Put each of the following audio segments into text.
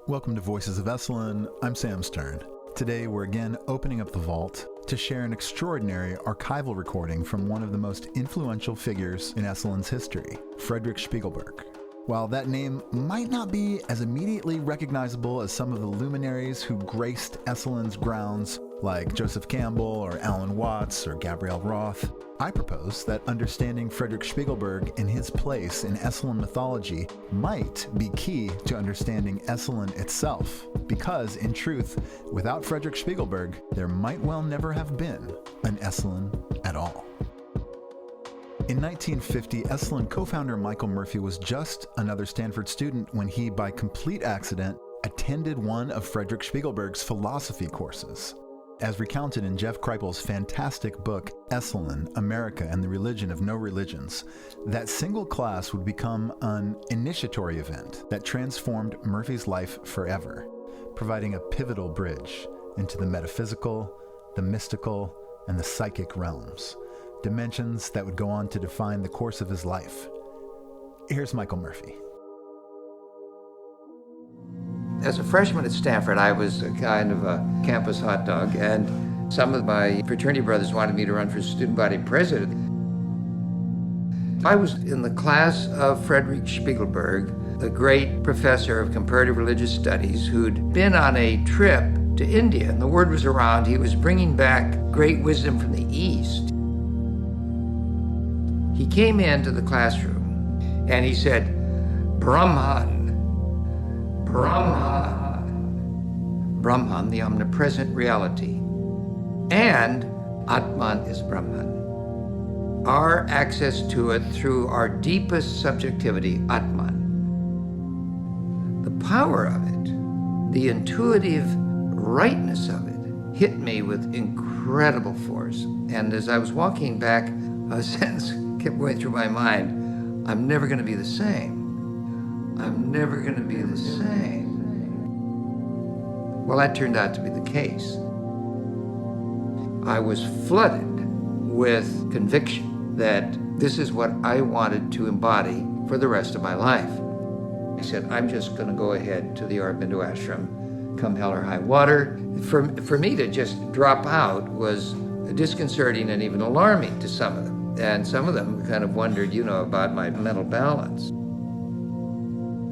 Welcome to Voices of Esalen. I'm Sam Stern. Today we're again opening up the vault to share an extraordinary archival recording from one of the most influential figures in Esalen's history, Frederic Spiegelberg. While that name might not be as immediately recognizable as some of the luminaries who graced Esalen's grounds, like Joseph Campbell or Alan Watts or Gabrielle Roth, I propose that understanding Frederic Spiegelberg and his place in Esalen mythology might be key to understanding Esalen itself, because, in truth, without Frederic Spiegelberg, there might well never have been an Esalen at all. In 1950, Esalen co-founder Michael Murphy was just another Stanford student when he, by complete accident, attended one of Frederic Spiegelberg's philosophy courses. As recounted in Jeffrey Kripal's fantastic book, Esalen, America and the Religion of No Religions, that single class would become an initiatory event that transformed Murphy's life forever, providing a pivotal bridge into the metaphysical, the mystical, and the psychic realms, dimensions that would go on to define the course of his life. Here's Michael Murphy. As a freshman at Stanford, I was a kind of a campus hot dog, and some of my fraternity brothers wanted me to run for student body president. I was in the class of Frederic Spiegelberg, the great professor of comparative religious studies who'd been on a trip to India, and the word was around he was bringing back great wisdom from the East. He came into the classroom and he said, Brahman, Brahman, the omnipresent reality, and Atman is Brahman. Our access to it through our deepest subjectivity, Atman. The power of it, the intuitive rightness of it, hit me with incredible force. And as I was walking back, a sentence kept going through my mind, I'm never going to be the same. I'm never going to be the same. Well, that turned out to be the case. I was flooded with conviction that this is what I wanted to embody for the rest of my life. I said, I'm just going to go ahead to the Aurobindo ashram, come hell or high water. For me to just drop out was disconcerting and even alarming to some of them. And some of them kind of wondered, about my mental balance.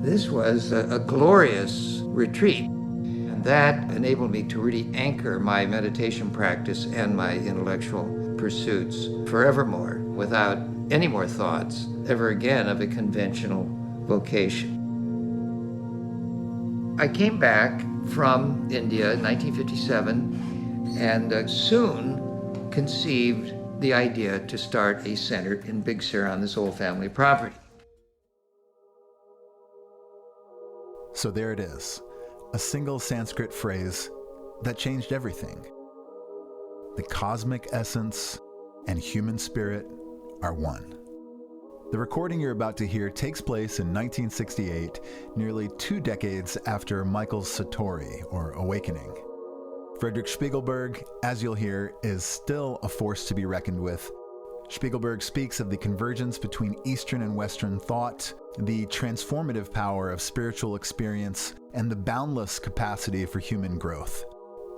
This was a glorious retreat, and that enabled me to really anchor my meditation practice and my intellectual pursuits forevermore, without any more thoughts ever again of a conventional vocation. I came back from India in 1957 and soon conceived the idea to start a center in Big Sur on this old family property. So there it is, a single Sanskrit phrase that changed everything. The cosmic essence and human spirit are one. The recording you're about to hear takes place in 1968, nearly 2 decades after Michael's Satori, or awakening. Frederic Spiegelberg, as you'll hear, is still a force to be reckoned with. Spiegelberg speaks of the convergence between Eastern and Western thought, the transformative power of spiritual experience, and the boundless capacity for human growth.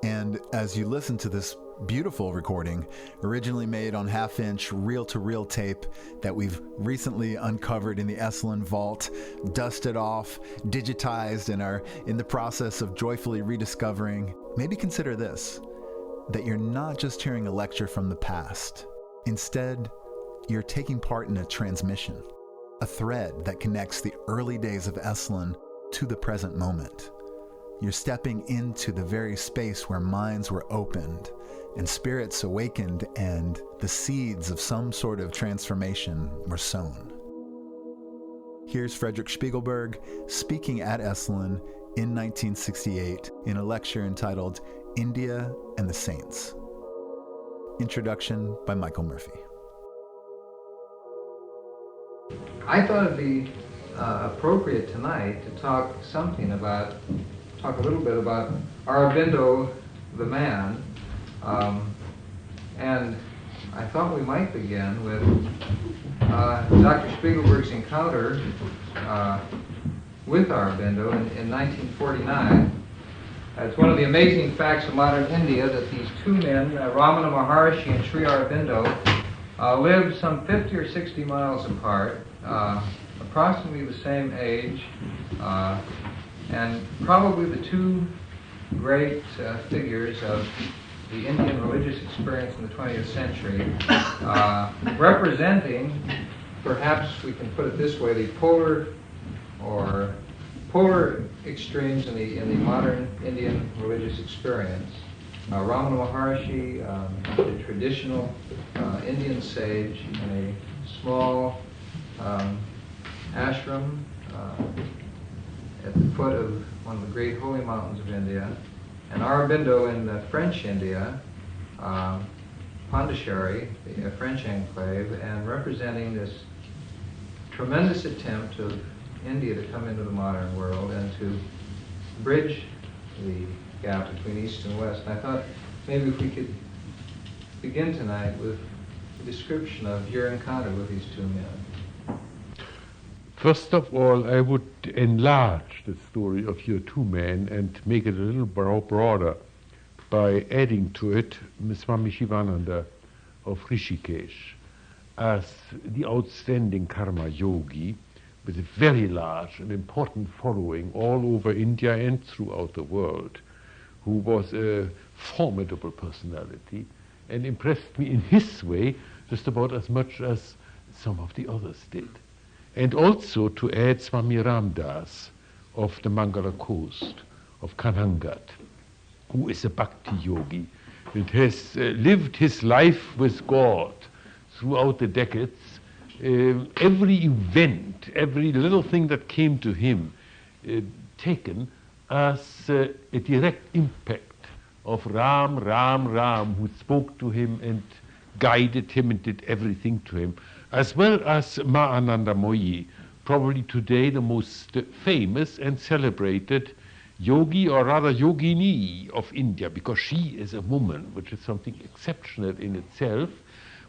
And as you listen to this beautiful recording, originally made on half-inch reel-to-reel tape that we've recently uncovered in the Esalen vault, dusted off, digitized, and are in the process of joyfully rediscovering, maybe consider this, that you're not just hearing a lecture from the past. Instead, you're taking part in a transmission, a thread that connects the early days of Esalen to the present moment. You're stepping into the very space where minds were opened and spirits awakened and the seeds of some sort of transformation were sown. Here's Frederic Spiegelberg speaking at Esalen in 1968 in a lecture entitled India and the Saints. Introduction by Michael Murphy. I thought it'd be appropriate tonight to talk a little bit about Aurobindo, the man, and I thought we might begin with Dr. Spiegelberg's encounter with Aurobindo in 1949. It's one of the amazing facts of modern India that these two men, Ramana Maharshi and Sri Aurobindo, lived some 50 or 60 miles apart, approximately the same age, and probably the two great figures of the Indian religious experience in the 20th century, representing, perhaps we can put it this way, the polar extremes in the modern Indian religious experience. Ramana Maharshi, the traditional Indian sage in a small ashram at the foot of one of the great holy mountains of India, and Aurobindo in French India, Pondicherry, the French enclave, and representing this tremendous attempt of India to come into the modern world and to bridge the gap between East and West. And I thought maybe if we could begin tonight with a description of your encounter with these two men. First of all, I would enlarge the story of your two men and make it a little broader by adding to it Swami Shivananda of Rishikesh as the outstanding karma yogi with a very large and important following all over India and throughout the world, who was a formidable personality and impressed me in his way just about as much as some of the others did. And also to add Swami Ramdas of the Mangala coast of Kanhangat, who is a bhakti yogi and has lived his life with God throughout the decades. Every event, every little thing that came to him, taken as a direct impact of Ram, who spoke to him and guided him and did everything to him, as well as Ma Ananda Moyi, probably today the most famous and celebrated yogi, or rather yogini, of India, because she is a woman, which is something exceptional in itself,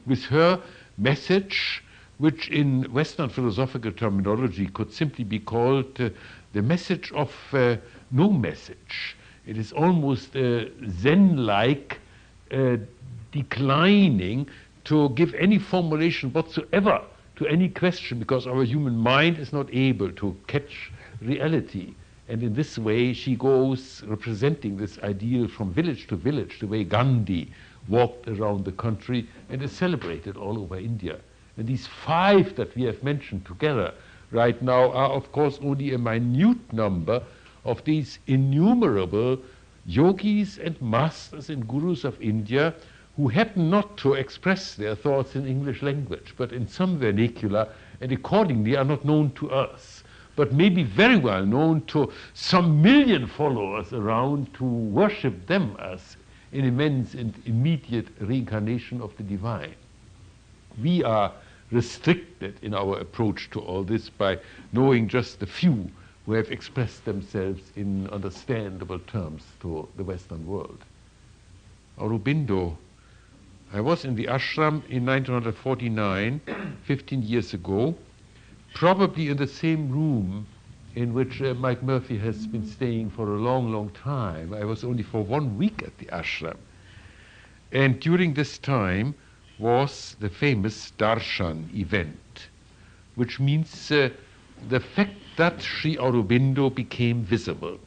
with her message, which in Western philosophical terminology could simply be called the message of no message. It is almost Zen-like declining to give any formulation whatsoever to any question, because our human mind is not able to catch reality. And in this way she goes representing this ideal from village to village, the way Gandhi walked around the country and is celebrated all over India. And these five that we have mentioned together right now are, of course, only a minute number of these innumerable yogis and masters and gurus of India who happen not to express their thoughts in English language, but in some vernacular, and accordingly are not known to us, but may be very well known to some million followers around who worship them as an immense and immediate reincarnation of the divine. We are restricted in our approach to all this by knowing just the few who have expressed themselves in understandable terms to the Western world. Aurobindo, I was in the ashram in 1949, 15 years ago, probably in the same room in which Mike Murphy has been staying for a long, long time. I was only for 1 week at the ashram. And during this time was the famous Darshan event, which means the fact that Sri Aurobindo became visible.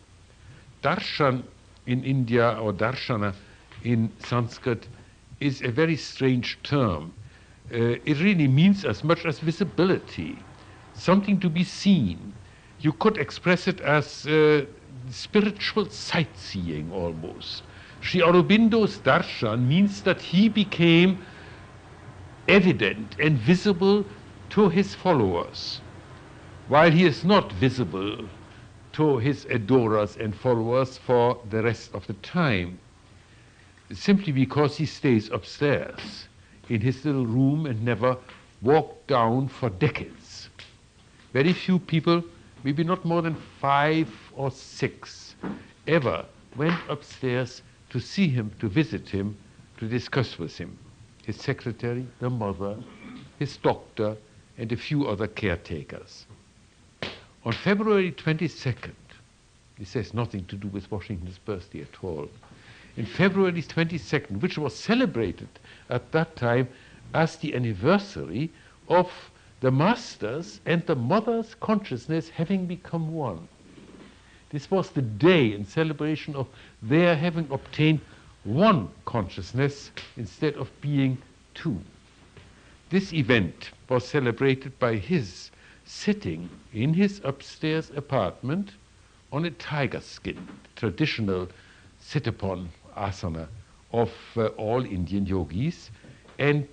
Darshan in India, or Darshana in Sanskrit, is a very strange term. It really means as much as visibility, something to be seen. You could express it as spiritual sightseeing almost. Sri Aurobindo's darshan means that he became evident and visible to his followers, while he is not visible to his adorers and followers for the rest of the time, simply because he stays upstairs in his little room and never walked down for decades. Very few people, maybe not more than 5 or 6, ever went upstairs to see him, to visit him, to discuss with him. His secretary, the mother, his doctor, and a few other caretakers. On February 22nd, this has nothing to do with Washington's birthday at all. In February 22nd, which was celebrated at that time as the anniversary of the master's and the mother's consciousness having become one. This was the day in celebration of their having obtained one consciousness instead of being two. This event was celebrated by his sitting in his upstairs apartment on a tiger skin, traditional sit-upon asana of all Indian yogis, and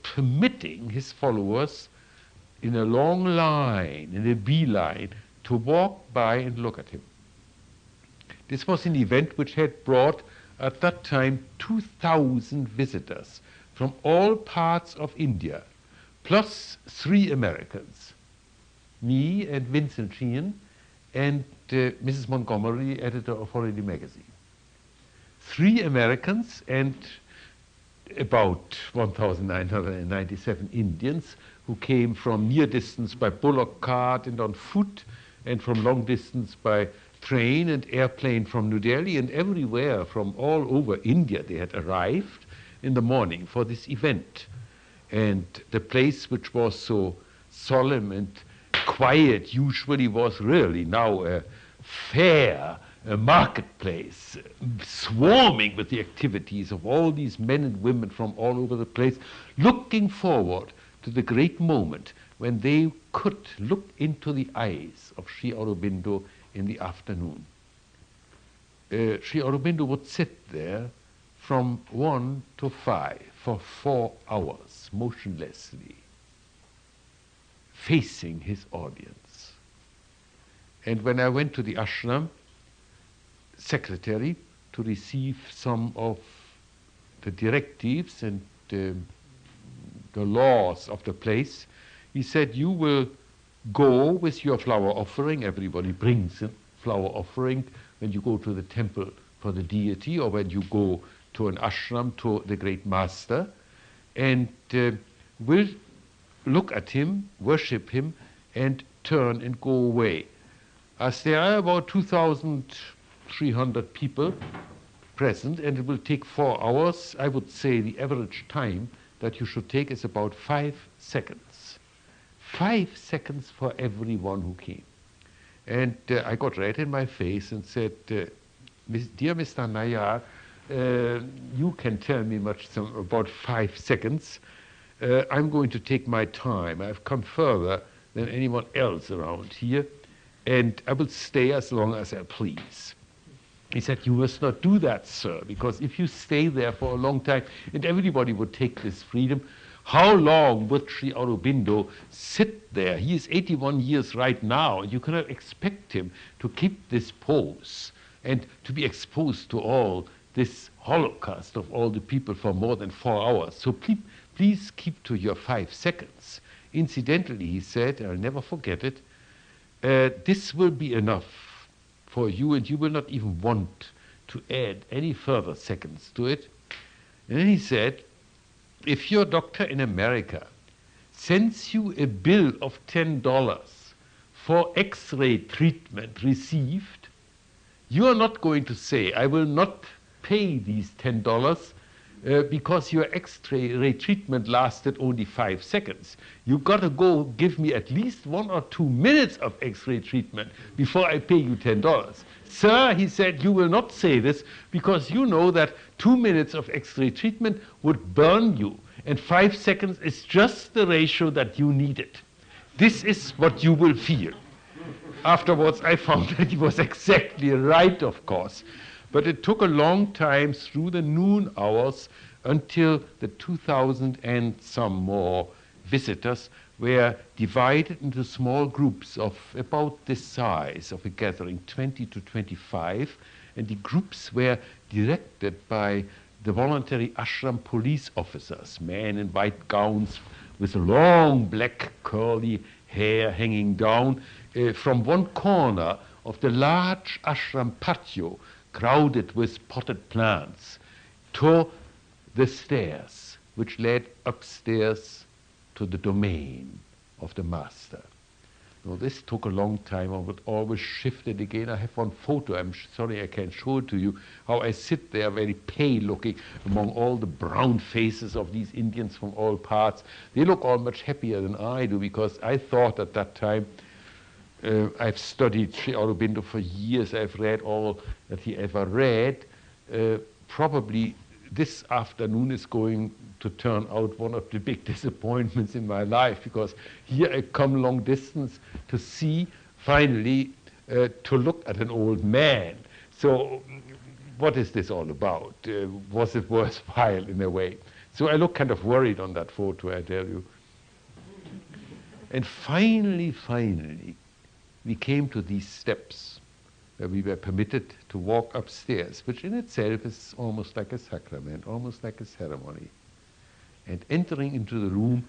permitting his followers in a long line, in a beeline, to walk by and look at him. This was an event which had brought, at that time, 2,000 visitors from all parts of India, plus 3 Americans, me and Vincent Sheehan, and Mrs. Montgomery, editor of Holiday magazine. 3 Americans and about 1,997 Indians who came from near distance by bullock cart and on foot, and from long distance by train and airplane from New Delhi, and everywhere from all over India they had arrived in the morning for this event. And the place, which was so solemn and quiet, usually was really now a fair, a marketplace, swarming with the activities of all these men and women from all over the place, looking forward to the great moment when they could look into the eyes of Sri Aurobindo in the afternoon. Sri Aurobindo would sit there from 1 to 5 for 4 hours, motionlessly, facing his audience. And when I went to the ashram secretary to receive some of the directives and the laws of the place, he said, you will go with your flower offering. Everybody brings a flower offering when you go to the temple for the deity, or when you go to an ashram to the great master, and will look at him, worship him, and turn and go away. As there are about 2,300 people present, and it will take 4 hours, I would say the average time that you should take is about 5 seconds. 5 seconds for everyone who came. And I got red in my face and said, dear Mr. Nayar, you can tell me about 5 seconds. I'm going to take my time. I've come further than anyone else around here, and I will stay as long as I please. He said, you must not do that, sir, because if you stay there for a long time, and everybody would take this freedom, how long would Sri Aurobindo sit there? He is 81 years right now, and you cannot expect him to keep this pose and to be exposed to all this holocaust of all the people for more than 4 hours. So please keep to your 5 seconds. Incidentally, he said, I'll never forget it, this will be enough for you, and you will not even want to add any further seconds to it. And then he said, if your doctor in America sends you a bill of $10 for X-ray treatment received, you are not going to say, I will not pay these $10 because your X-ray treatment lasted only 5 seconds. You've got to go give me at least 1 or 2 minutes of X-ray treatment before I pay you $10. Sir, he said, you will not say this because you know that 2 minutes of X-ray treatment would burn you, and 5 seconds is just the ratio that you needed. This is what you will feel. Afterwards, I found that he was exactly right, of course. But it took a long time through the noon hours until the 2,000 and some more visitors were divided into small groups of about this size of a gathering, 20 to 25, and the groups were directed by the voluntary ashram police officers, men in white gowns with long black curly hair hanging down from one corner of the large ashram patio, crowded with potted plants, to the stairs which led upstairs to the domain of the master. No, this took a long time. I would always shift it again. I have one photo. I'm sorry I can't show it to you. How I sit there very pale looking among all the brown faces of these Indians from all parts. They look all much happier than I do, because I thought at that time, I've studied Sri Aurobindo for years. I've read all that he ever read. Probably this afternoon is going to turn out one of the big disappointments in my life, because here I come long distance to see, finally, to look at an old man. So what is this all about? Was it worthwhile in a way? So I look kind of worried on that photo, I tell you. And finally, we came to these steps where we were permitted to walk upstairs, which in itself is almost like a sacrament, almost like a ceremony. And entering into the room,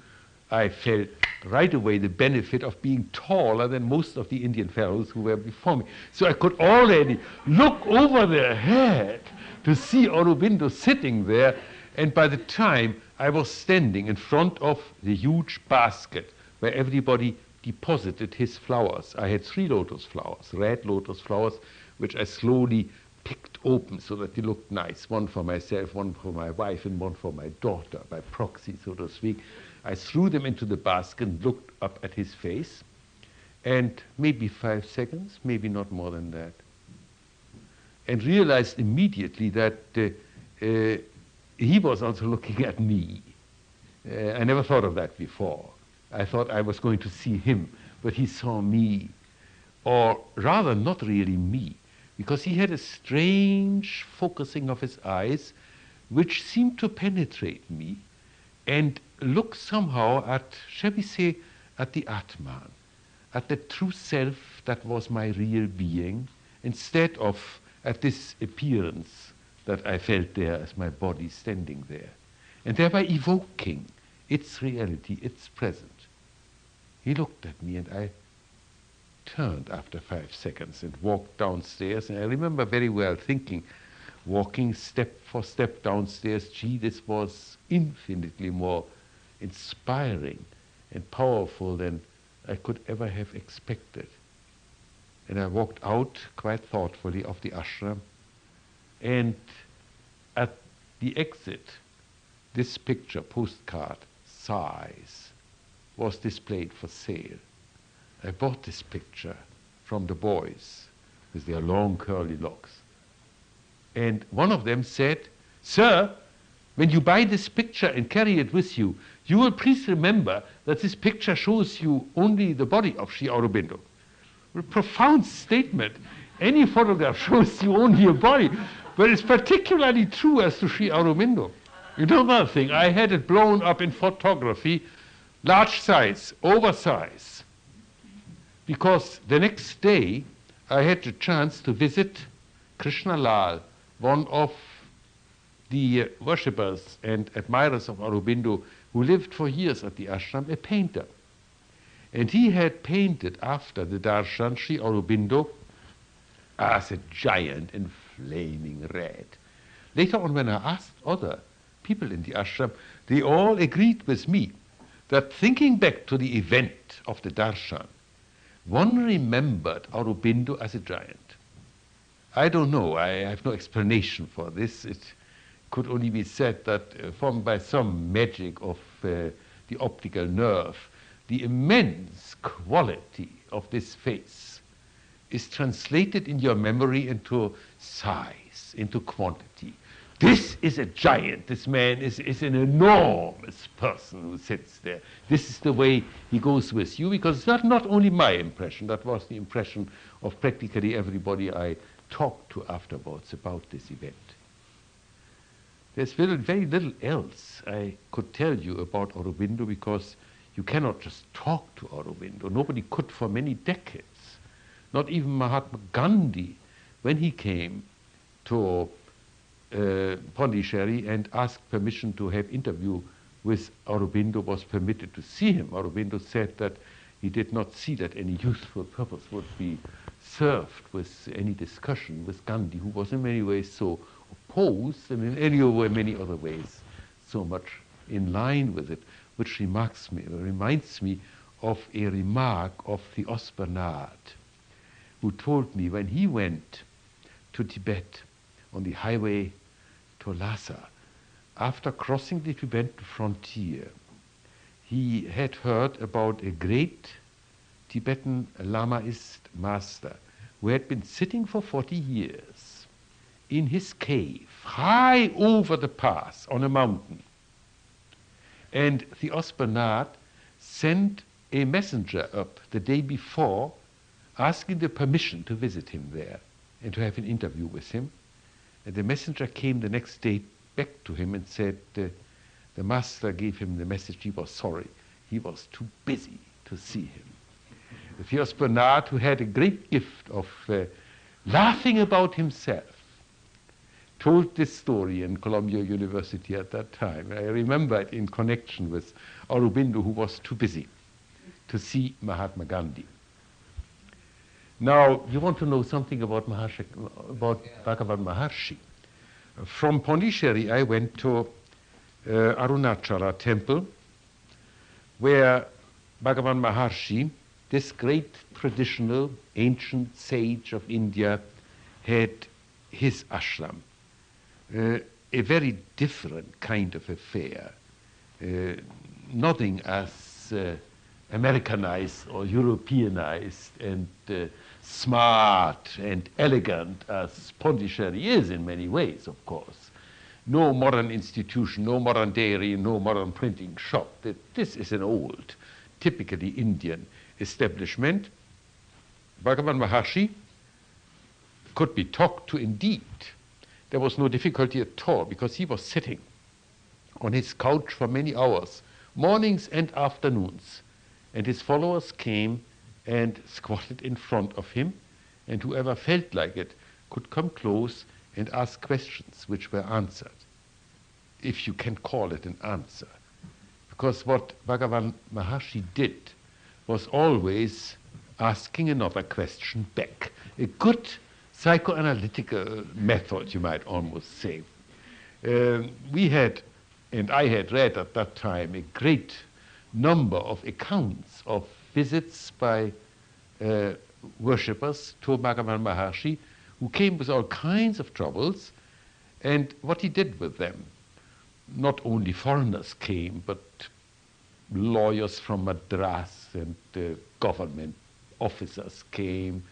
I felt right away the benefit of being taller than most of the Indian fellows who were before me. So I could already look over their head to see Aurobindo sitting there, and by the time I was standing in front of the huge basket where everybody deposited his flowers. I had 3 lotus flowers, red lotus flowers, which I slowly picked open so that they looked nice. One for myself, one for my wife, and one for my daughter, by proxy, so to speak. I threw them into the basket and looked up at his face, and maybe 5 seconds, maybe not more than that, and realized immediately that he was also looking at me. I never thought of that before. I thought I was going to see him, but he saw me, or rather not really me, because he had a strange focusing of his eyes which seemed to penetrate me and look somehow at, shall we say, at the Atman, at the true self that was my real being, instead of at this appearance that I felt there as my body standing there, and thereby evoking its reality, its presence. He looked at me, and I turned after 5 seconds and walked downstairs. And I remember very well thinking, walking step for step downstairs, gee, this was infinitely more inspiring and powerful than I could ever have expected. And I walked out quite thoughtfully of the ashram, and at the exit, this picture, postcard, size, was displayed for sale. I bought this picture from the boys with their long curly locks. And one of them said, "Sir, when you buy this picture and carry it with you, you will please remember that this picture shows you only the body of Sri Aurobindo." A profound statement. Any photograph shows you only a body, but it's particularly true as to Sri Aurobindo. You know another thing, I had it blown up in photography, large size, oversize, because the next day I had the chance to visit Krishna Lal, one of the worshippers and admirers of Aurobindo, who lived for years at the ashram, a painter. And he had painted after the darshan Sri Aurobindo as a giant in flaming red. Later on, when I asked other people in the ashram, they all agreed with me that thinking back to the event of the darshan, one remembered Aurobindo as a giant. I don't know, I have no explanation for this. It could only be said that by some magic of the optical nerve, the immense quality of this face is translated in your memory into size, into quantity. This is a giant. This man is an enormous person who sits there. This is the way he goes with you, because that's not only my impression, that was the impression of practically everybody I talked to afterwards about this event. There's very little else I could tell you about Aurobindo, because you cannot just talk to Aurobindo. Nobody could for many decades. Not even Mahatma Gandhi, when he came to Pondicherry and asked permission to have interview with Aurobindo, was permitted to see him. Aurobindo said that he did not see that any useful purpose would be served with any discussion with Gandhi, who was in many ways so opposed, and in many other ways so much in line with it, which reminds me of a remark of Theos Bernard, who told me when he went to Tibet on the highway to Lhasa, after crossing the Tibetan frontier, he had heard about a great Tibetan Lamaist master who had been sitting for 40 years in his cave, high over the pass on a mountain. And Theos Bernard sent a messenger up the day before, asking the permission to visit him there and to have an interview with him. And the messenger came the next day back to him and said the master gave him the message he was sorry. He was too busy to see him. Theos Bernard, who had a great gift of laughing about himself, told this story in Columbia University at that time. I remember it in connection with Aurobindo, who was too busy to see Mahatma Gandhi. Now, you want to know something about Bhagavan Maharshi. From Pondicherry, I went to Arunachala temple, where Bhagavan Maharshi, this great traditional ancient sage of India, had his ashram. A very different kind of affair, nothing as Americanized or Europeanized and smart and elegant as Pondicherry is in many ways, of course. No modern institution, no modern dairy, no modern printing shop. This is an old, typically Indian establishment. Bhagavan Maharshi could be talked to indeed. There was no difficulty at all because he was sitting on his couch for many hours, mornings and afternoons. And his followers came and squatted in front of him, and whoever felt like it could come close and ask questions which were answered, if you can call it an answer. Because what Bhagavan Maharshi did was always asking another question back. A good psychoanalytical method, you might almost say. We had, and I had read at that time, a great number of accounts of visits by worshippers to Bhagavan Maharshi, who came with all kinds of troubles, and what he did with them. Not only foreigners came, but lawyers from Madras and government officers came,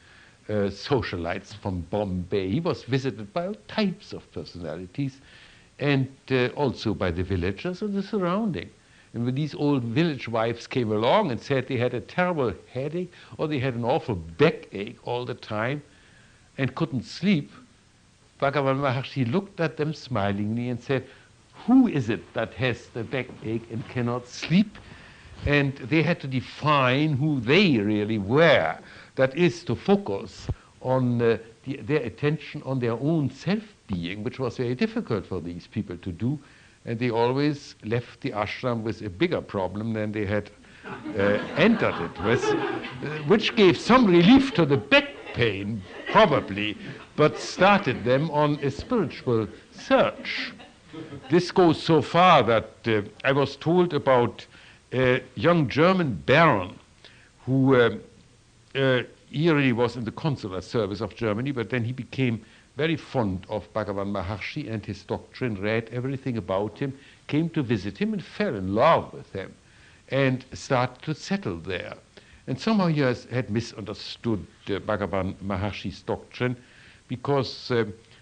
socialites from Bombay. He was visited by all types of personalities, and also by the villagers and the surrounding. And when these old village wives came along and said they had a terrible headache or they had an awful backache all the time and couldn't sleep, Bhagavan Maharshi looked at them smilingly and said, who is it that has the backache and cannot sleep? And they had to define who they really were. That is to focus on their attention on their own self-being, which was very difficult for these people to do. And they always left the ashram with a bigger problem than they had entered it with, which gave some relief to the back pain, probably, but started them on a spiritual search. This goes so far that I was told about a young German baron who he really was in the consular service of Germany, but then he became very fond of Bhagavan Maharshi and his doctrine, read everything about him, came to visit him and fell in love with him and started to settle there. And somehow he had misunderstood Bhagavan Maharshi's doctrine because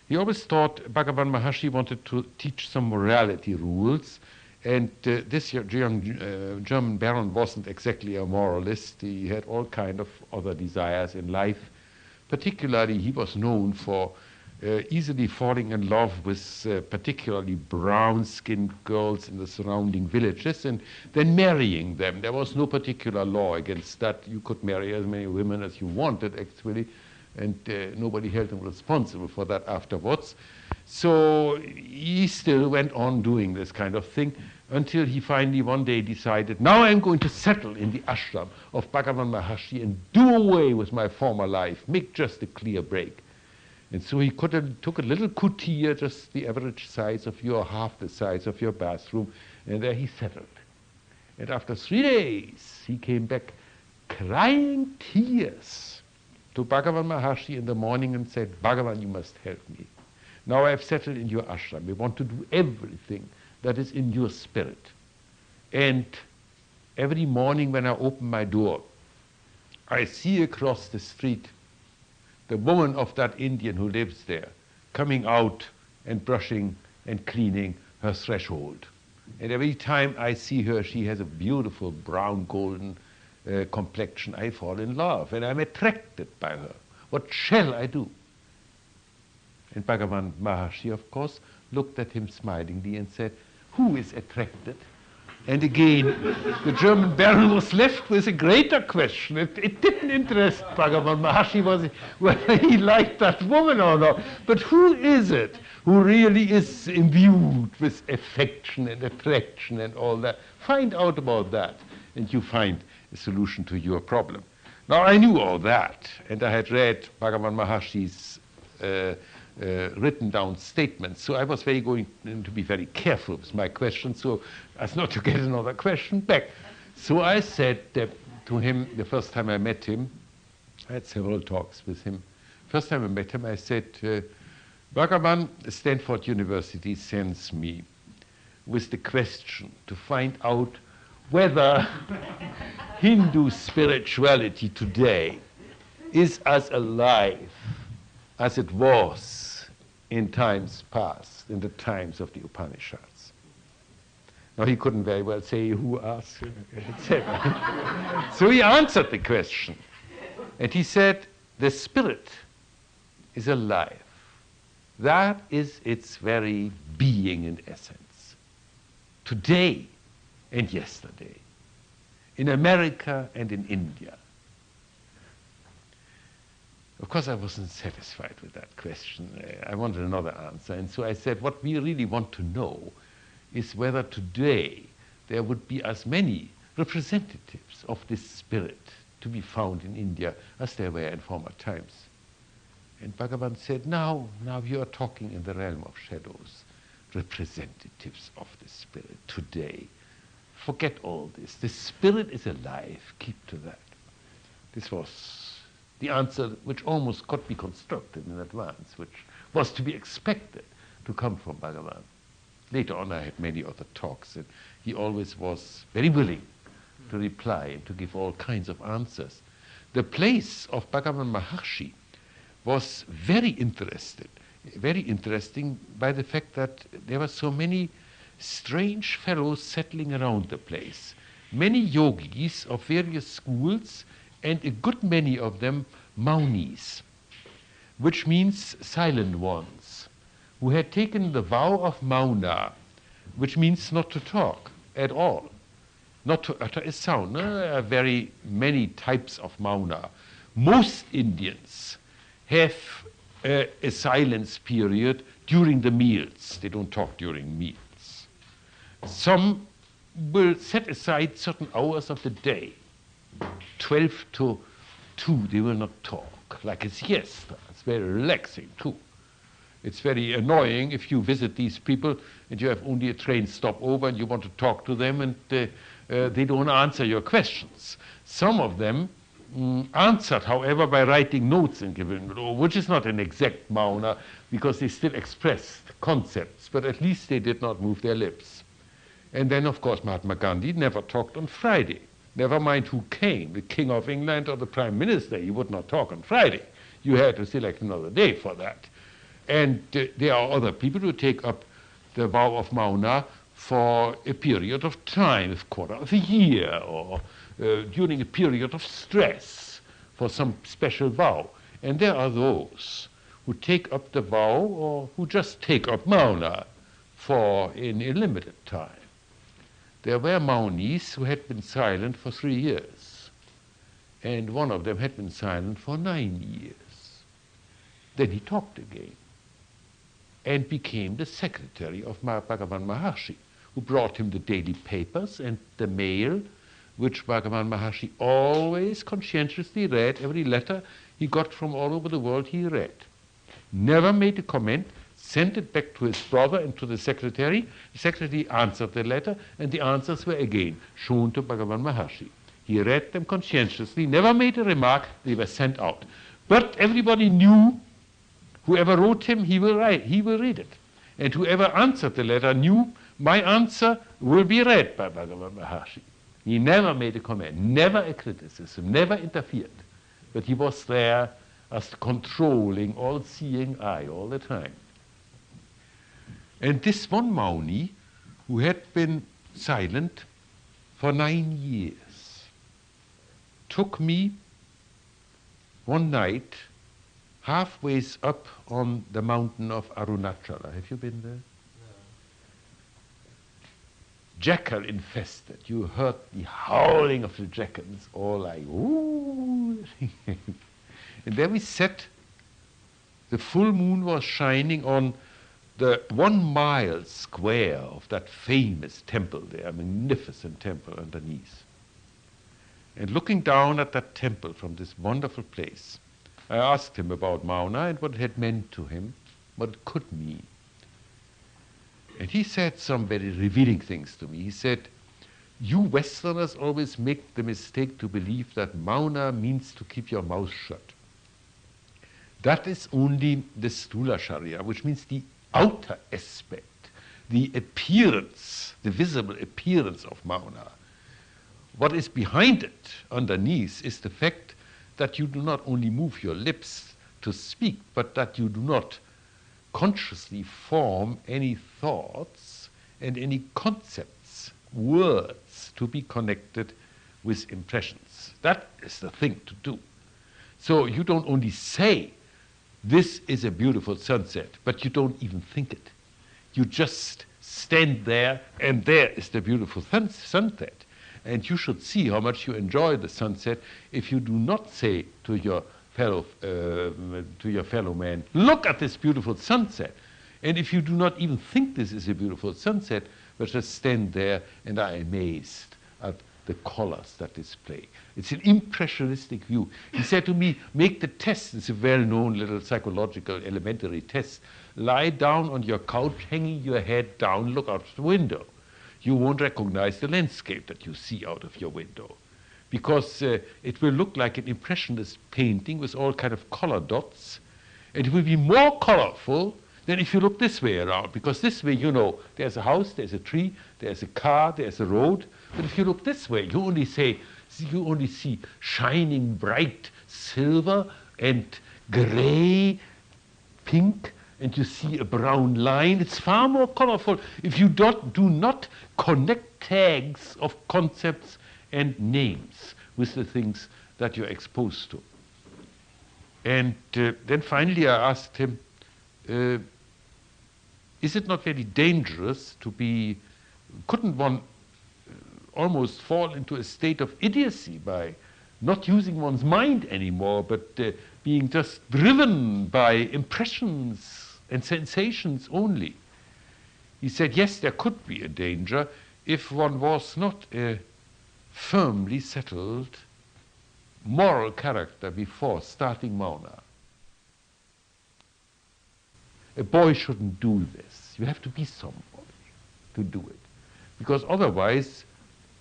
he always thought Bhagavan Maharshi wanted to teach some morality rules, and this young German baron wasn't exactly a moralist. He had all kind of other desires in life. Particularly, he was known for easily falling in love with particularly brown-skinned girls in the surrounding villages and then marrying them. There was no particular law against that. You could marry as many women as you wanted, actually, and nobody held him responsible for that afterwards. So he still went on doing this kind of thing until he finally one day decided, now I'm going to settle in the ashram of Bhagavan Maharshi and do away with my former life, make just a clear break. And so he took a little kutia, just the average size of half the size of your bathroom, and there he settled. And after 3 days, he came back crying tears to Bhagavan Maharshi in the morning and said, Bhagavan, you must help me. Now I've settled in your ashram. We want to do everything that is in your spirit. And every morning when I open my door, I see across the street the woman of that Indian who lives there coming out and brushing and cleaning her threshold. And every time I see her, she has a beautiful brown golden complexion. I fall in love and I'm attracted by her. What shall I do? And Bhagavan Maharshi, of course, looked at him smilingly and said, who is attracted? And again, the German baron was left with a greater question. It didn't interest Bhagavan Maharshi whether he liked that woman or not. But who is it who really is imbued with affection and attraction and all that? Find out about that, and you find a solution to your problem. Now, I knew all that, and I had read Bhagavan Maharshi's written down statements, so I was going to be very careful with my questions so as not to get another question back. So I said to him, the first time I met him, I had several talks with him. First time I met him, I said, Bhagavan, Stanford University sends me with the question to find out whether Hindu spirituality today is as alive as it was in times past, in the times of the Upanishads. Now he couldn't very well say who asked him, etc. So he answered the question, and he said, the spirit is alive. That is its very being and essence. Today and yesterday, in America and in India. Of course, I wasn't satisfied with that question. I wanted another answer. And so I said, what we really want to know is whether today there would be as many representatives of this spirit to be found in India as there were in former times. And Bhagavan said, now you are talking in the realm of shadows, representatives of the spirit today. Forget all this. The spirit is alive. Keep to that. This was the answer which almost could be constructed in advance, which was to be expected to come from Bhagavan. Later on, I had many other talks, and he always was very willing to reply and to give all kinds of answers. The place of Bhagavan Maharshi was very interesting by the fact that there were so many strange fellows settling around the place. Many yogis of various schools, and a good many of them Maunis, which means silent ones, who had taken the vow of Mauna, which means not to talk at all, not to utter a sound. There are very many types of Mauna. Most Indians have a silence period during the meals. They don't talk during meals. Some will set aside certain hours of the day, 12 to 2, they will not talk, like a siesta. It's very relaxing too. It's very annoying if you visit these people and you have only a train stopover and you want to talk to them and they don't answer your questions. Some of them answered, however, by writing notes and giving, which is not an exact mauna because they still expressed concepts, but at least they did not move their lips. And then, of course, Mahatma Gandhi never talked on Friday. Never mind who came, the King of England or the Prime Minister, he would not talk on Friday. You had to select another day for that. And there are other people who take up the vow of Mauna for a period of time, a quarter of a year, or during a period of stress for some special vow. And there are those who take up the vow or who just take up Mauna for in a limited time. There were Maunis who had been silent for 3 years, and one of them had been silent for 9 years. Then he talked again and became the secretary of Bhagavan Maharshi, who brought him the daily papers and the mail, which Bhagavan Maharshi always conscientiously read. Every letter he got from all over the world he read. Never made a comment, sent it back to his brother and to the secretary. The secretary answered the letter, and the answers were again shown to Bhagavan Maharshi. He read them conscientiously, never made a remark, they were sent out. But everybody knew, whoever wrote him, he will read it. And whoever answered the letter knew, my answer will be read by Bhagavan Maharshi. He never made a comment, never a criticism, never interfered. But he was there as the controlling, all-seeing eye all the time. And this one Mauni, who had been silent for 9 years, took me one night halfway up on the mountain of Arunachala. Have you been there? Jackal infested. You heard the howling of the jackals, all like, ooh. And there we sat. The full moon was shining on the 1 mile square of that famous temple there, a magnificent temple underneath. And looking down at that temple from this wonderful place, I asked him about Mauna and what it had meant to him, what it could mean. And he said some very revealing things to me. He said, you Westerners always make the mistake to believe that Mauna means to keep your mouth shut. That is only the Stula Sharia, which means the outer aspect, the appearance, the visible appearance of Mauna. What is behind it, underneath, is the fact that you do not only move your lips to speak, but that you do not consciously form any thoughts and any concepts, words to be connected with impressions. That is the thing to do. So you don't only say, this is a beautiful sunset, but you don't even think it. You just stand there, and there is the beautiful sunset. And you should see how much you enjoy the sunset if you do not say to your fellow man, look at this beautiful sunset. And if you do not even think this is a beautiful sunset, but just stand there and are amazed at the colors that display. It's an impressionistic view. He said to me, make the test. It's a well-known little psychological elementary test. Lie down on your couch, hanging your head down, look out the window. You won't recognize the landscape that you see out of your window, because it will look like an impressionist painting with all kind of color dots, and it will be more colorful than if you look this way around, because this way, you know, there's a house, there's a tree, there's a car, there's a road, but if you look this way, you only see shining bright silver and gray, pink, and you see a brown line. It's far more colorful if you do not connect tags of concepts and names with the things that you're exposed to. And then finally I asked him, is it not very dangerous to be, couldn't one almost fall into a state of idiocy by not using one's mind anymore, but being just driven by impressions and sensations only? He said, yes, there could be a danger if one was not a firmly settled moral character before starting Mauna. A boy shouldn't do this. You have to be somebody to do it. Because otherwise,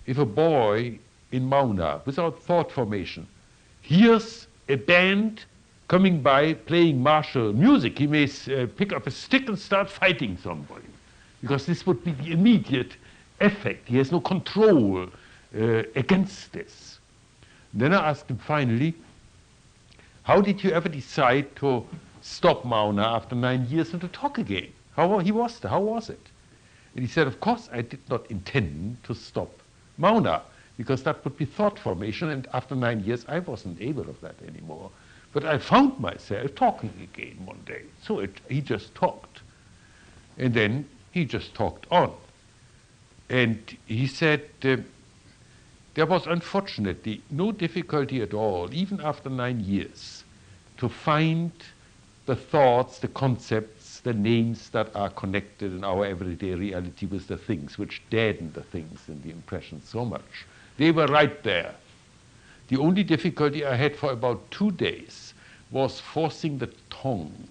if a boy in Mauna, without thought formation, hears a band coming by playing martial music, he may pick up a stick and start fighting somebody, because this would be the immediate effect. He has no control against this. Then I asked him finally, how did you ever decide to stop Mauna after 9 years and to talk again? How was it? And he said, of course I did not intend to stop Mauna, because that would be thought formation, and after 9 years I wasn't able of that anymore. But I found myself talking again one day. So he just talked. And then he just talked on. And he said, there was unfortunately no difficulty at all, even after 9 years, to find the thoughts, the concepts, the names that are connected in our everyday reality with the things, which deaden the things and the impressions so much. They were right there. The only difficulty I had for about 2 days was forcing the tongue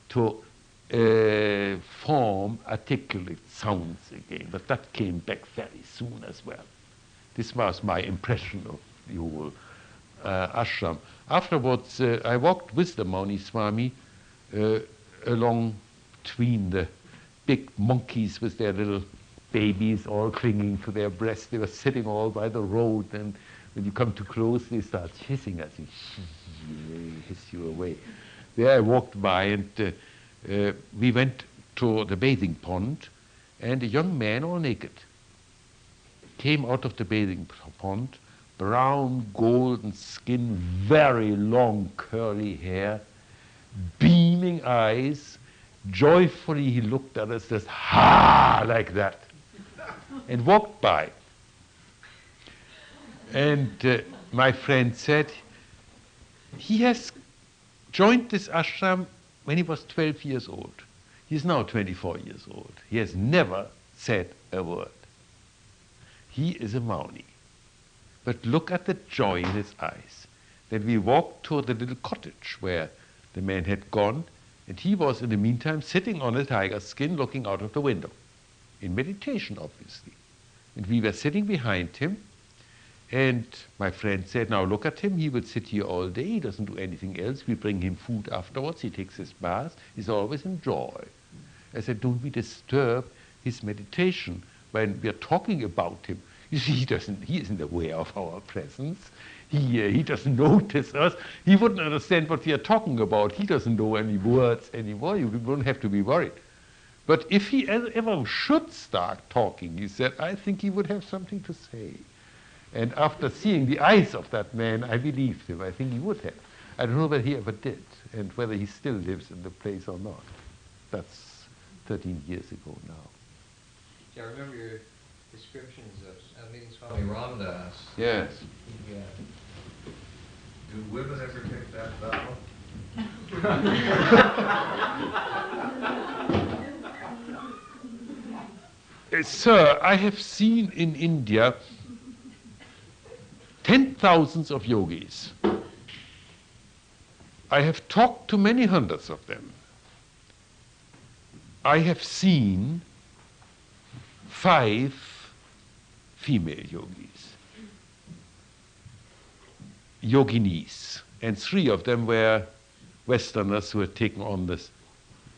to form articulate sounds again, but that came back very soon as well. This was my impression of the whole ashram. Afterwards, I walked with the Mauni Swami along between the big monkeys with their little babies all clinging to their breasts. They were sitting all by the road, and when you come too close, they start hissing at you. They hiss you away. There I walked by, and we went to the bathing pond, and a young man, all naked, came out of the bathing pond, brown, golden skin, very long, curly hair, beaming eyes. Joyfully he looked at us, just ha, like that, and walked by. And my friend said, he has joined this ashram when he was 12 years old. He's now 24 years old. He has never said a word. He is a Mauni. But look at the joy in his eyes. Then we walked to the little cottage where the man had gone, and he was in the meantime sitting on a tiger skin looking out of the window, in meditation obviously. And we were sitting behind him, and my friend said, now look at him, he will sit here all day, he doesn't do anything else, we bring him food afterwards, he takes his bath, he's always in joy. I said, don't we disturb his meditation when we are talking about him? You see, he isn't aware of our presence. He doesn't notice us. He wouldn't understand what we are talking about. He doesn't know any words anymore. You won't have to be worried. But if he ever should start talking, he said, I think he would have something to say. And after seeing the eyes of that man, I believed him. I think he would have. I don't know whether he ever did, and whether he still lives in the place or not. That's 13 years ago now. Yeah, I remember your descriptions of meeting Swami Ramdas. Yes. Yeah. Do women ever take that vow? Sir, I have seen in India 10,000s of yogis. I have talked to many hundreds of them. I have seen 5 female yogis, yoginis, and 3 of them were Westerners who had taken on this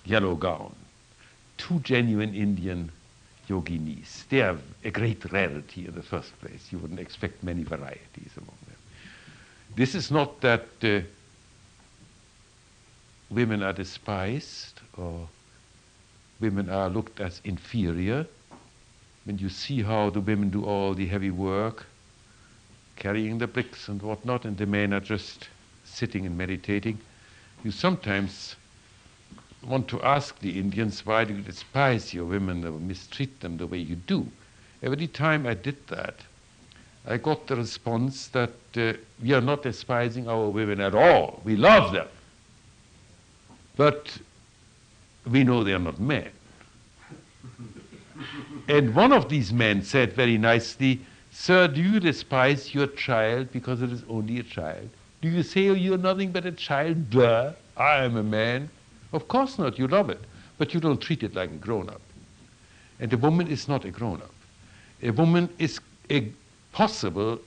yellow gown. 2 genuine Indian yoginis. They are a great rarity in the first place. You wouldn't expect many varieties among them. This is not that women are despised or women are looked as inferior. When you see how the women do all the heavy work, carrying the bricks and whatnot, and the men are just sitting and meditating, you sometimes want to ask the Indians, why do you despise your women or mistreat them the way you do? Every time I did that, I got the response that we are not despising our women at all. We love them. But we know they are not men. And one of these men said very nicely, sir, do you despise your child because it is only a child? Do you say, oh, you're nothing but a child? Duh, I am a man. Of course not, you love it, but you don't treat it like a grown-up. And a woman is not a grown-up. A woman is a possible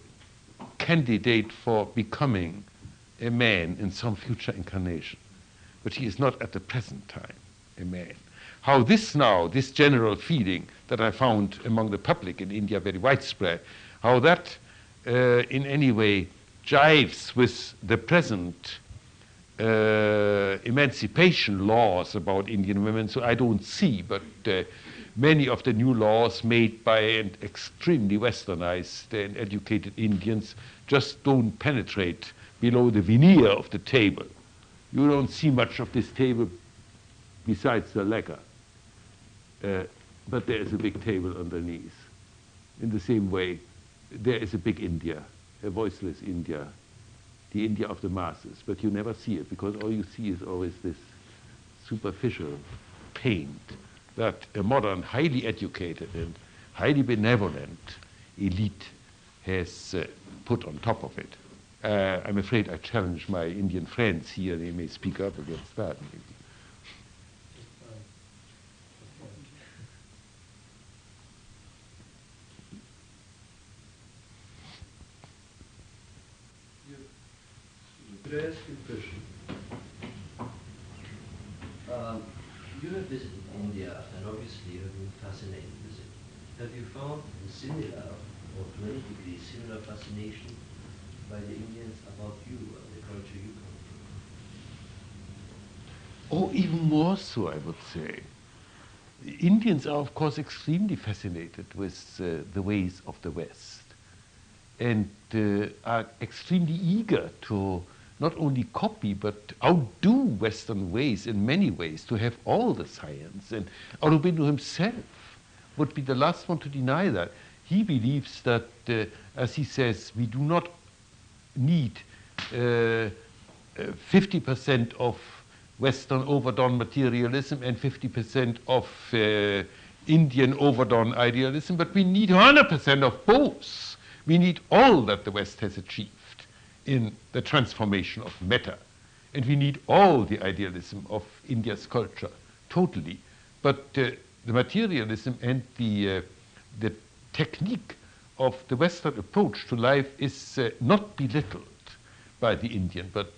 candidate for becoming a man in some future incarnation, but he is not at the present time a man. How this now, this general feeling that I found among the public in India very widespread, how that in any way jives with the present emancipation laws about Indian women, so I don't see, but many of the new laws made by extremely westernized and educated Indians just don't penetrate below the veneer of the table. You don't see much of this table besides the lacquer, but there is a big table underneath. In the same way, there is a big India, a voiceless India, the India of the masses, but you never see it because all you see is always this superficial paint that a modern, highly educated and highly benevolent elite has put on top of it. I'm afraid I challenge my Indian friends here, they may speak up against that maybe. Could I ask you a question? You have visited India, and obviously you have been fascinated with it. Have you found a similar, or to any degree, similar fascination by the Indians about you and the culture you come from? Oh, even more so, I would say. The Indians are, of course, extremely fascinated with the ways of the West, and are extremely eager to not only copy but outdo Western ways in many ways, to have all the science. And Aurobindo himself would be the last one to deny that. He believes that, as he says, we do not need 50% of Western overdone materialism and 50% of Indian overdone idealism, but we need 100% of both. We need all that the West has achieved in the transformation of matter. And we need all the idealism of India's culture, totally. But the materialism and the technique of the Western approach to life is not belittled by the Indian, but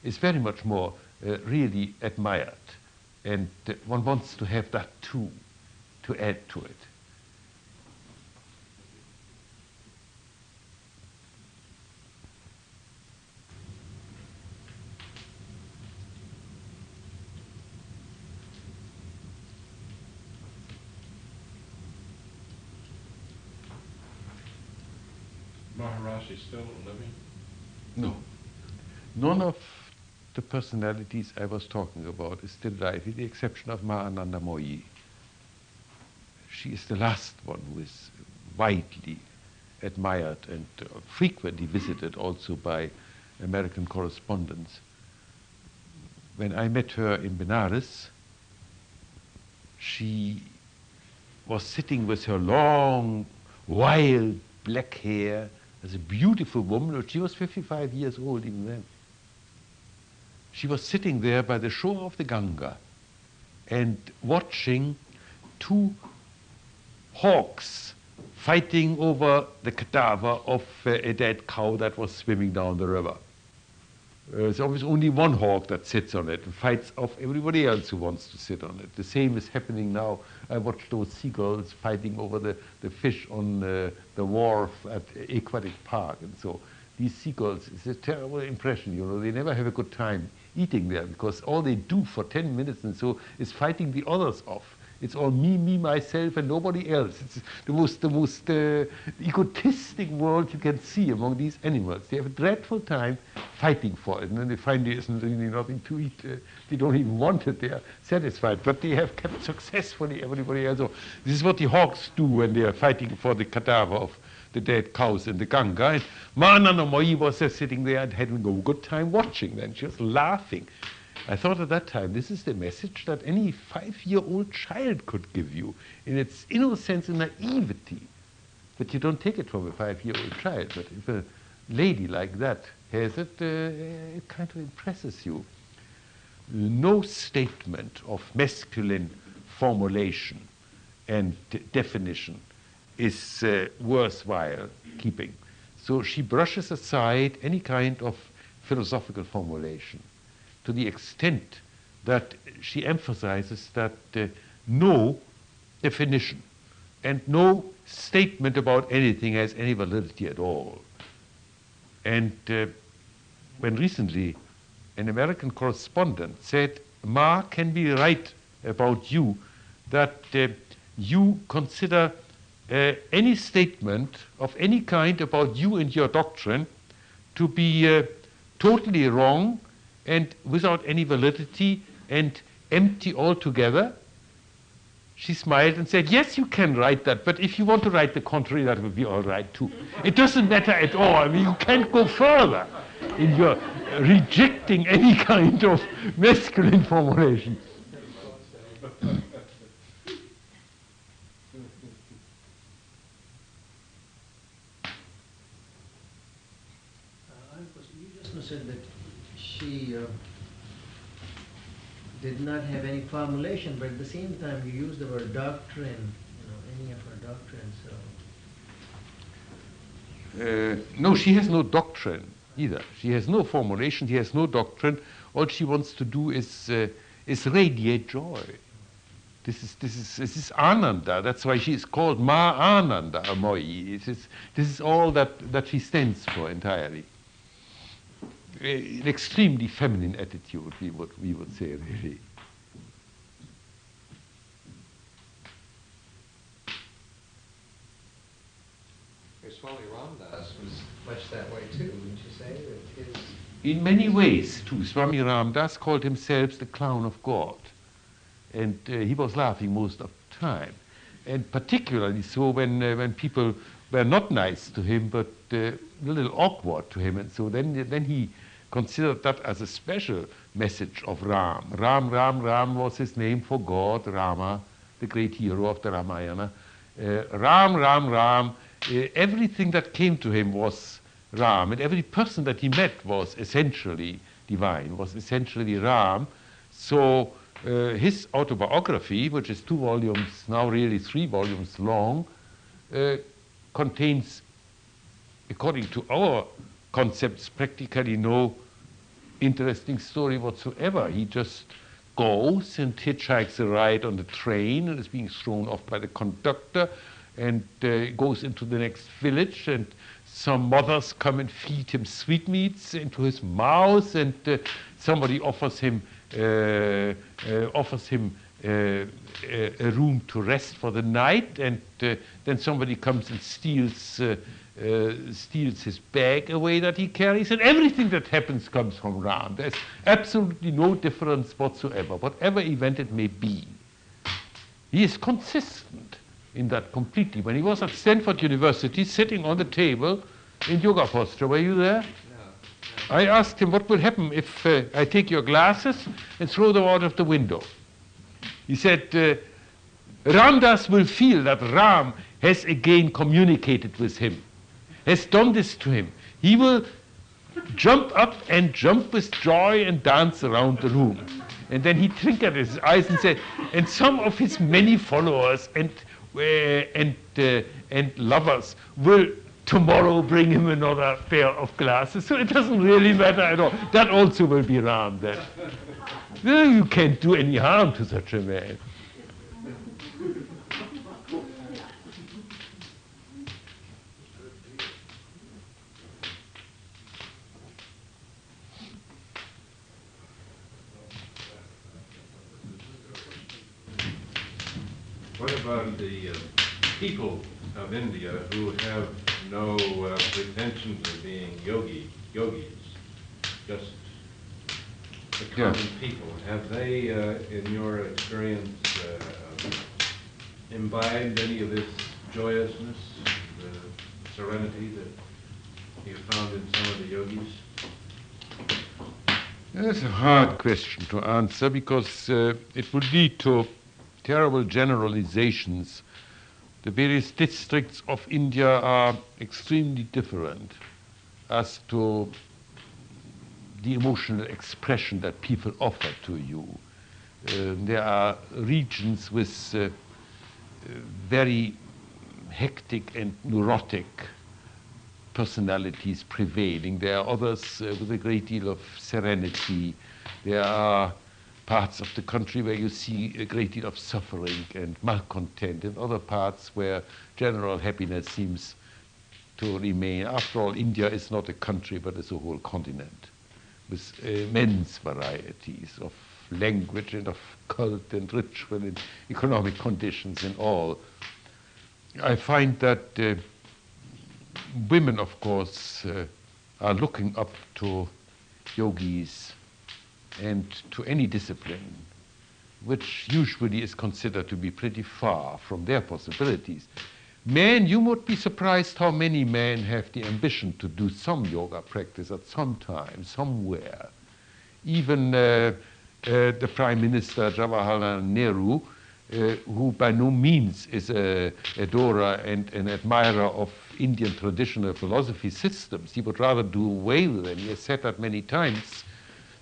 is very much more really admired. And one wants to have that too, to add to it. Maharaj is still living? No. None of the personalities I was talking about is still alive, with the exception of Mahananda Moyi. She is the last one who is widely admired and frequently visited also by American correspondents. When I met her in Benares, she was sitting with her long, wild black hair as a beautiful woman. She was 55 years old even then. She was sitting there by the shore of the Ganga and watching two hawks fighting over the cadaver of a dead cow that was swimming down the river. There's always only one hawk that sits on it and fights off everybody else who wants to sit on it. The same is happening now. I watched those seagulls fighting over the fish on the wharf at Aquatic Park. And so these seagulls, it's a terrible impression, you know. They never have a good time eating there because all they do for 10 minutes and so is fighting the others off. It's all me, myself, and nobody else. It's the most egotistic world you can see among these animals. They have a dreadful time fighting for it, and then they find there isn't really nothing to eat. They don't even want it. They are satisfied, but they have kept successfully everybody else. So this is what the hawks do when they are fighting for the cadaver of the dead cows in the Ganga. And Mahananda Moyi was just sitting there and having a good time watching them. She was laughing. I thought at that time, this is the message that any 5-year-old child could give you in its innocence and naivety. But you don't take it from a 5-year-old child. But if a lady like that has it, it kind of impresses you. No statement of masculine formulation and definition is worthwhile keeping. So she brushes aside any kind of philosophical formulation, to the extent that she emphasizes that no definition and no statement about anything has any validity at all. And when recently an American correspondent said, Ma can be right about you that you consider any statement of any kind about you and your doctrine to be totally wrong and without any validity and empty altogether. She smiled and said, yes, you can write that, but if you want to write the contrary, that would be all right too. It doesn't matter at all. I mean, you can't go further in your rejecting any kind of masculine formulation. You just said that she did not have any formulation, but at the same time you used the word doctrine, any of her doctrines. No, she has no doctrine. either. She has no formulation, she has no doctrine. All she wants to do is radiate joy. This is Ananda. That's why she is called Ma Ananda Amoyi. This is all that she stands for entirely. An extremely feminine attitude, we would say, really. Swami Ramdas was much that way too, wouldn't you say? That his In many ways, too. Swami Ramdas called himself the clown of God. And he was laughing most of the time. And particularly so when people were not nice to him, but a little awkward to him. And so then he considered that as a special message of Ram. Ram was his name for God, Rama, the great hero of the Ramayana. Ram. Everything that came to him was Ram, and every person that he met was essentially divine, was essentially Ram. So his autobiography, which is 2 volumes, now really 3 volumes long, contains, according to our concepts, practically no interesting story whatsoever. He just goes and hitchhikes a ride on the train and is being thrown off by the conductor, and goes into the next village, and some mothers come and feed him sweetmeats into his mouth, and somebody offers him a room to rest for the night, and then somebody comes and steals his bag away that he carries, and everything that happens comes from Ram. There's absolutely no difference whatsoever, whatever event it may be. He is consistent in that completely. When he was at Stanford University, sitting on the table in yoga posture, were you there? No. I asked him, what will happen if I take your glasses and throw them out of the window? He said, Ramdas will feel that Ram has again communicated with him, has done this to him. He will jump up and jump with joy and dance around the room. And then he twinkled his eyes and said, and some of his many followers and lovers will tomorrow bring him another pair of glasses. So it doesn't really matter at all. That also will be Ram then. No, you can't do any harm to such a man. What about the people of India who have no pretensions of being yogis, just the common people? Have they, in your experience, imbibed any of this joyousness, the serenity that you found in some of the yogis? That's a hard question to answer, because it would lead to terrible generalizations. The various districts of India are extremely different as to the emotional expression that people offer to you. There are regions with very hectic and neurotic personalities prevailing. There are others with a great deal of serenity. There are parts of the country where you see a great deal of suffering and malcontent, and other parts where general happiness seems to remain. After all, India is not a country, but it's a whole continent with immense varieties of language and of cult and ritual and economic conditions and all. I find that women, of course, are looking up to yogis and to any discipline which usually is considered to be pretty far from their possibilities. Men, you would be surprised how many men have the ambition to do some yoga practice at some time, somewhere. Even the Prime Minister, Jawaharlal Nehru, who by no means is an adorer and an admirer of Indian traditional philosophy systems. He would rather do away with them. He has said that many times.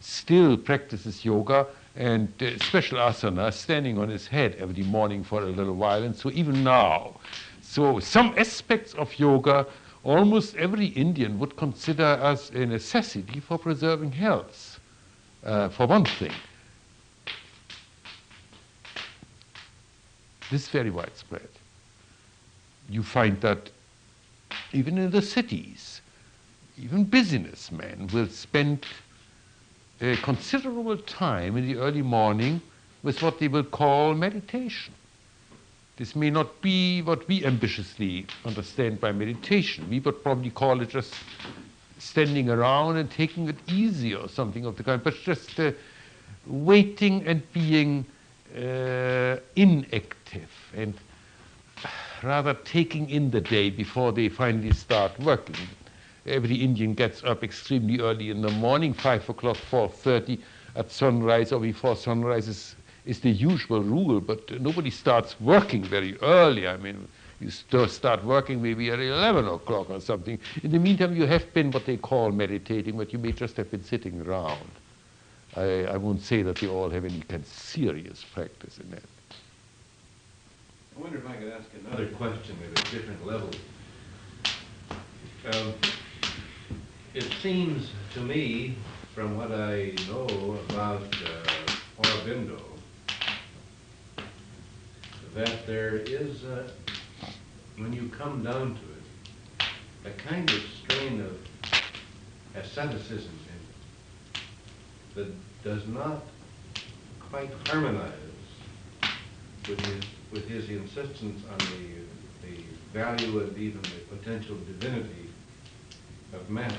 Still practices yoga and special asana, standing on his head every morning for a little while, and so even now. So some aspects of yoga almost every Indian would consider as a necessity for preserving health, for one thing. This is very widespread. You find that even in the cities, even businessmen will spend a considerable time in the early morning with what they will call meditation. This may not be what we ambitiously understand by meditation. We would probably call it just standing around and taking it easy or something of the kind, but just waiting and being inactive and rather taking in the day before they finally start working. Every Indian gets up extremely early in the morning, 5 o'clock, 4:30 at sunrise or before sunrise is the usual rule, but nobody starts working very early. I mean, you start working maybe at 11 o'clock or something. In the meantime, you have been what they call meditating, but you may just have been sitting around. I won't say that they all have any kind of serious practice in that. I wonder if I could ask another question at a different level. It seems to me, from what I know about Aurobindo, that there is, when you come down to it, a kind of strain of asceticism in it that does not quite harmonize with his insistence on the value and even the potential divinity of matter.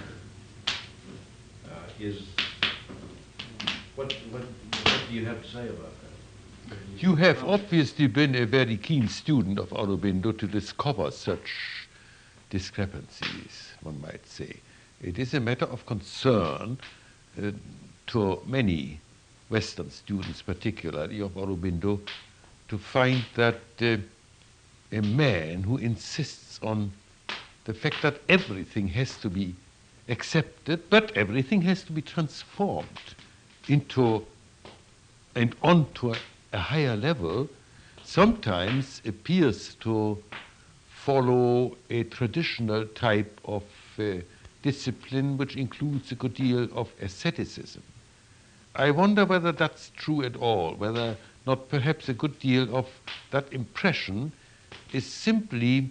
What do you have to say about that? You have obviously been a very keen student of Aurobindo to discover such discrepancies, one might say. It is a matter of concern to many Western students, particularly of Aurobindo, to find that a man who insists on the fact that everything has to be accepted, but everything has to be transformed into and onto a higher level, sometimes appears to follow a traditional type of discipline which includes a good deal of asceticism. I wonder whether that's true at all, whether not perhaps a good deal of that impression is simply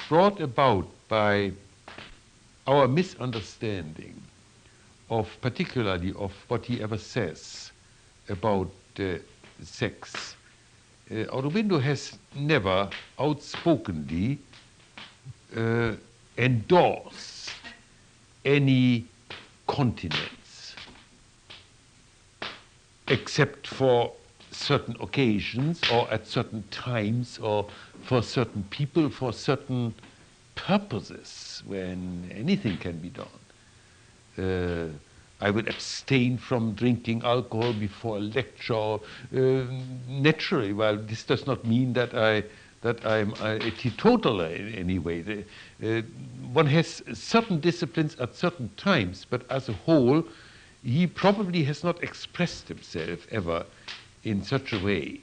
brought about by our misunderstanding of, particularly of what he ever says about sex. Aurobindo has never outspokenly endorsed any continence, except for certain occasions or at certain times or for certain people, for certain purposes when anything can be done. I would abstain from drinking alcohol before a lecture naturally. Well, this does not mean that I'm a teetotaler in any way. One has certain disciplines at certain times, but as a whole, he probably has not expressed himself ever in such a way.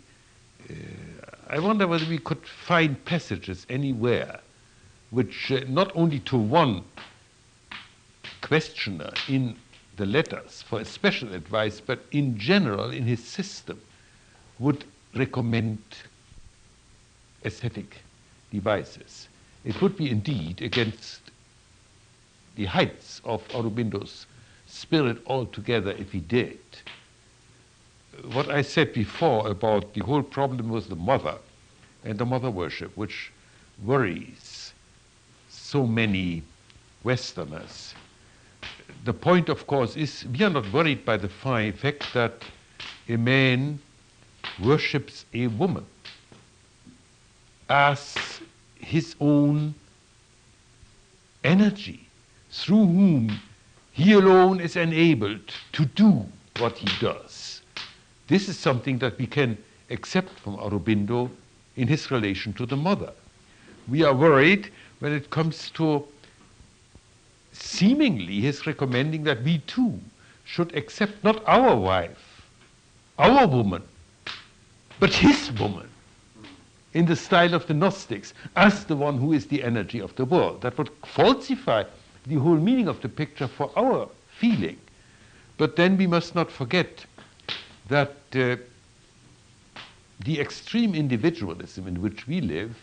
I wonder whether we could find passages anywhere which not only to one questioner in the letters for special advice, but in general in his system, would recommend ascetic devices. It would be indeed against the heights of Aurobindo's spirit altogether if he did. What I said before about the whole problem with the mother and the mother worship, which worries so many Westerners. The point, of course, is we are not worried by the fact that a man worships a woman as his own energy, through whom he alone is enabled to do what he does. This is something that we can accept from Aurobindo in his relation to the mother. We are worried when it comes to seemingly his recommending that we too should accept not our wife, our woman, but his woman in the style of the Gnostics as the one who is the energy of the world. That would falsify the whole meaning of the picture for our feeling. But then we must not forget that the extreme individualism in which we live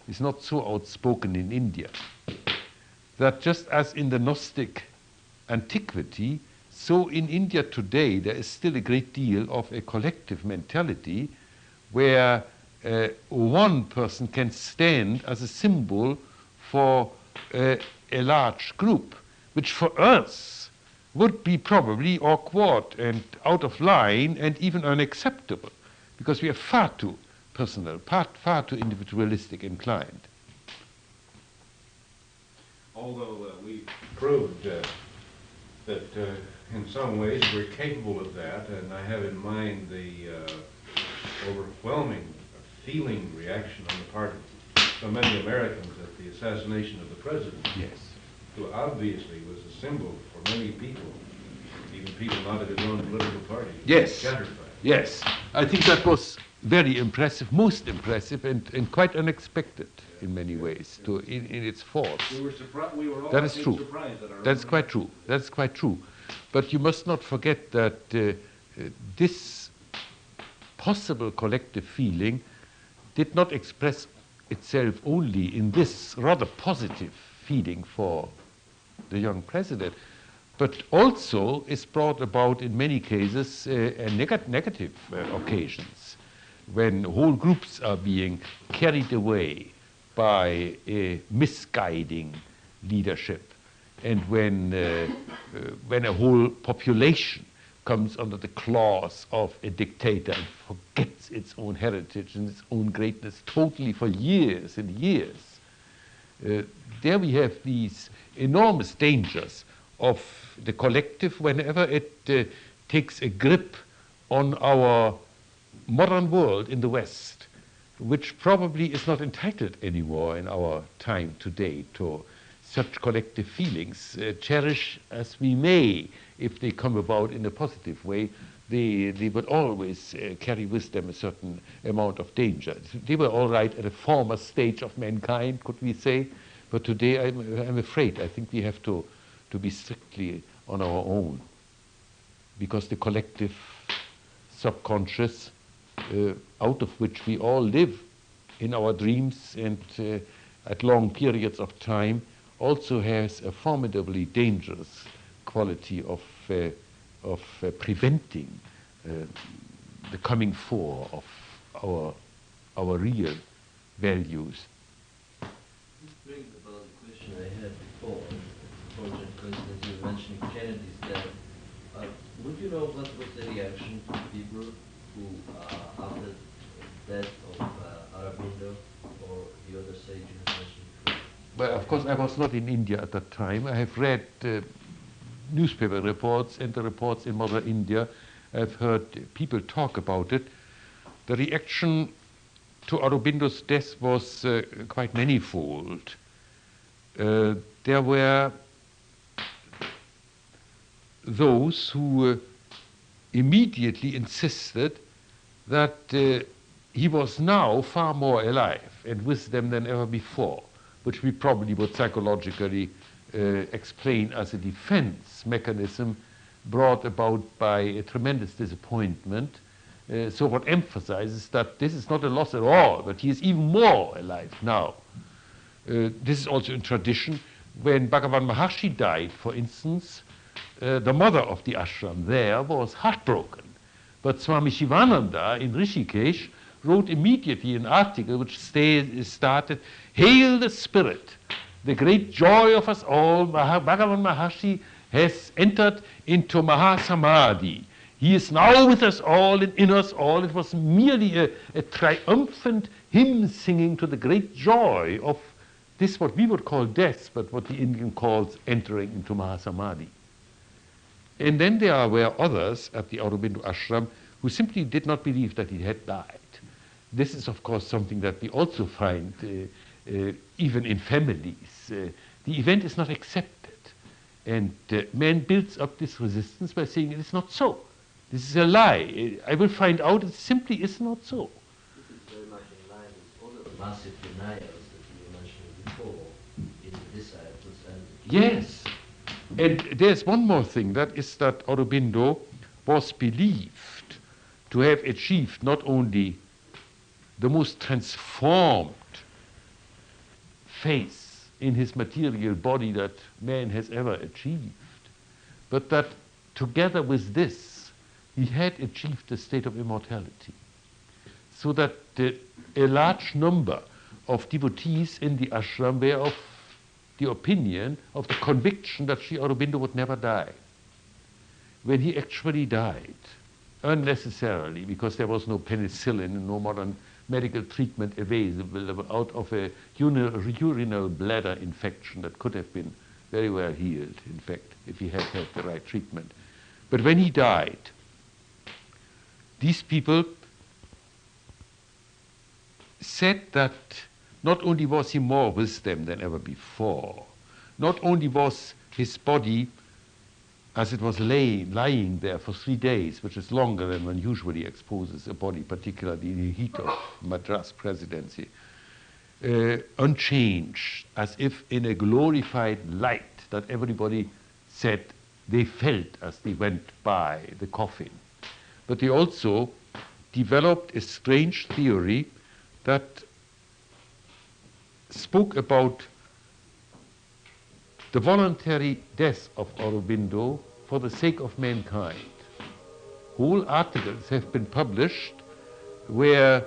is not so outspoken in India. That just as in the Gnostic antiquity, so in India today there is still a great deal of a collective mentality where one person can stand as a symbol for a large group, which for us would be probably awkward and out of line and even unacceptable, because we are far too personal, far too individualistic inclined. Although we proved that in some ways we're capable of that, and I have in mind the overwhelming feeling reaction on the part of so many Americans at the assassination of the president. Yes. Who obviously was a symbol for many people, even people not of his own political party. Yes. Shattered by it. Yes. I think that was very impressive, most impressive, and quite unexpected in many ways in its force. We were surprised. We were all That is true. surprised at our That's own quite true. That's quite true. But you must not forget that this possible collective feeling did not express itself only in this rather positive feeling for the young president, but also is brought about in many cases negative occasions, when whole groups are being carried away by a misguiding leadership, and when a whole population comes under the claws of a dictator and forgets its own heritage and its own greatness totally for years and years. There we have these enormous dangers of the collective whenever it takes a grip on our modern world in the West, which probably is not entitled anymore in our time today to such collective feelings. Cherish as we may, if they come about in a positive way, they would always carry with them a certain amount of danger. They were all right at a former stage of mankind, could we say, but today I'm afraid I think we have to be strictly on our own, because the collective subconscious, out of which we all live in our dreams and at long periods of time, also has a formidably dangerous quality of preventing the coming fore of our real values. This brings about the question I had before, President, you were mentioning Kennedy's death. Would you know what was the reaction to people who, after the death of Aurobindo or the other sage you have mentioned before? Well, of course, I was not in India at that time. I have read newspaper reports and the reports in Mother India. I've heard people talk about it. The reaction to Aurobindo's death was quite manifold. There were those who immediately insisted that he was now far more alive and with them than ever before, which we probably would psychologically explain as a defense mechanism brought about by a tremendous disappointment. So what emphasizes that this is not a loss at all, but he is even more alive now. This is also in tradition. When Bhagavan Maharshi died, for instance, the mother of the ashram there was heartbroken. But Swami Shivananda in Rishikesh wrote immediately an article which started, "Hail the Spirit, the great joy of us all. Bhagavan Maharshi has entered into Mahasamadhi. He is now with us all and in us all." It was merely a triumphant hymn singing to the great joy of this, what we would call death, but what the Indian calls entering into Mahasamadhi. And then there were others at the Aurobindo ashram who simply did not believe that he had died. This is, of course, something that we also find even in families. The event is not accepted. And man builds up this resistance by saying it is not so. This is a lie. I will find out it simply is not so. This is very much in line with other massive denials that you were mentioning before in the disciples and... Yes. And there's one more thing, that is that Aurobindo was believed to have achieved not only the most transformed face in his material body that man has ever achieved, but that together with this, he had achieved the state of immortality. So that a large number of devotees in the ashram were of the opinion, of the conviction that Sri Aurobindo would never die. When he actually died, unnecessarily, because there was no penicillin and no modern medical treatment available, out of a urinary bladder infection that could have been very well healed, in fact, if he had had the right treatment. But when he died, these people said that not only was he more with them than ever before, not only was his body, as it was lying there for 3 days, which is longer than one usually exposes a body, particularly in the heat of Madras presidency, unchanged, as if in a glorified light that everybody said they felt as they went by the coffin. But they also developed a strange theory that spoke about the voluntary death of Aurobindo for the sake of mankind. Whole articles have been published where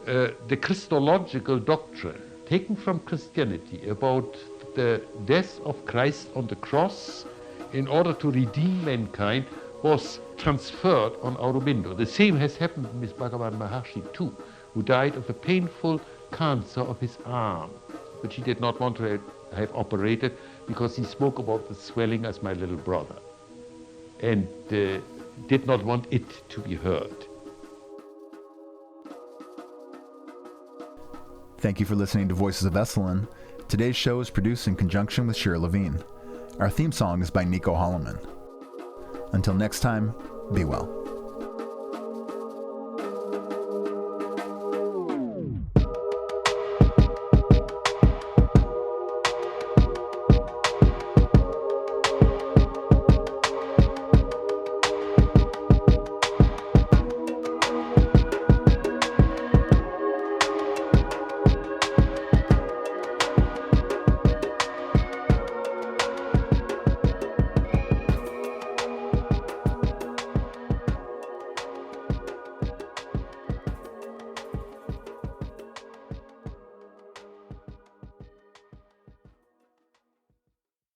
the Christological doctrine, taken from Christianity, about the death of Christ on the cross in order to redeem mankind, was transferred on Aurobindo. The same has happened with Bhagavan Maharshi too, who died of a painful cancer of his arm, which he did not want to have operated because he spoke about the swelling as my little brother and did not want it to be heard. Thank you for listening to Voices of Esalen. Today's show is produced in conjunction with Shira Levine. Our theme song is by Nico Holloman. Until next time, be well.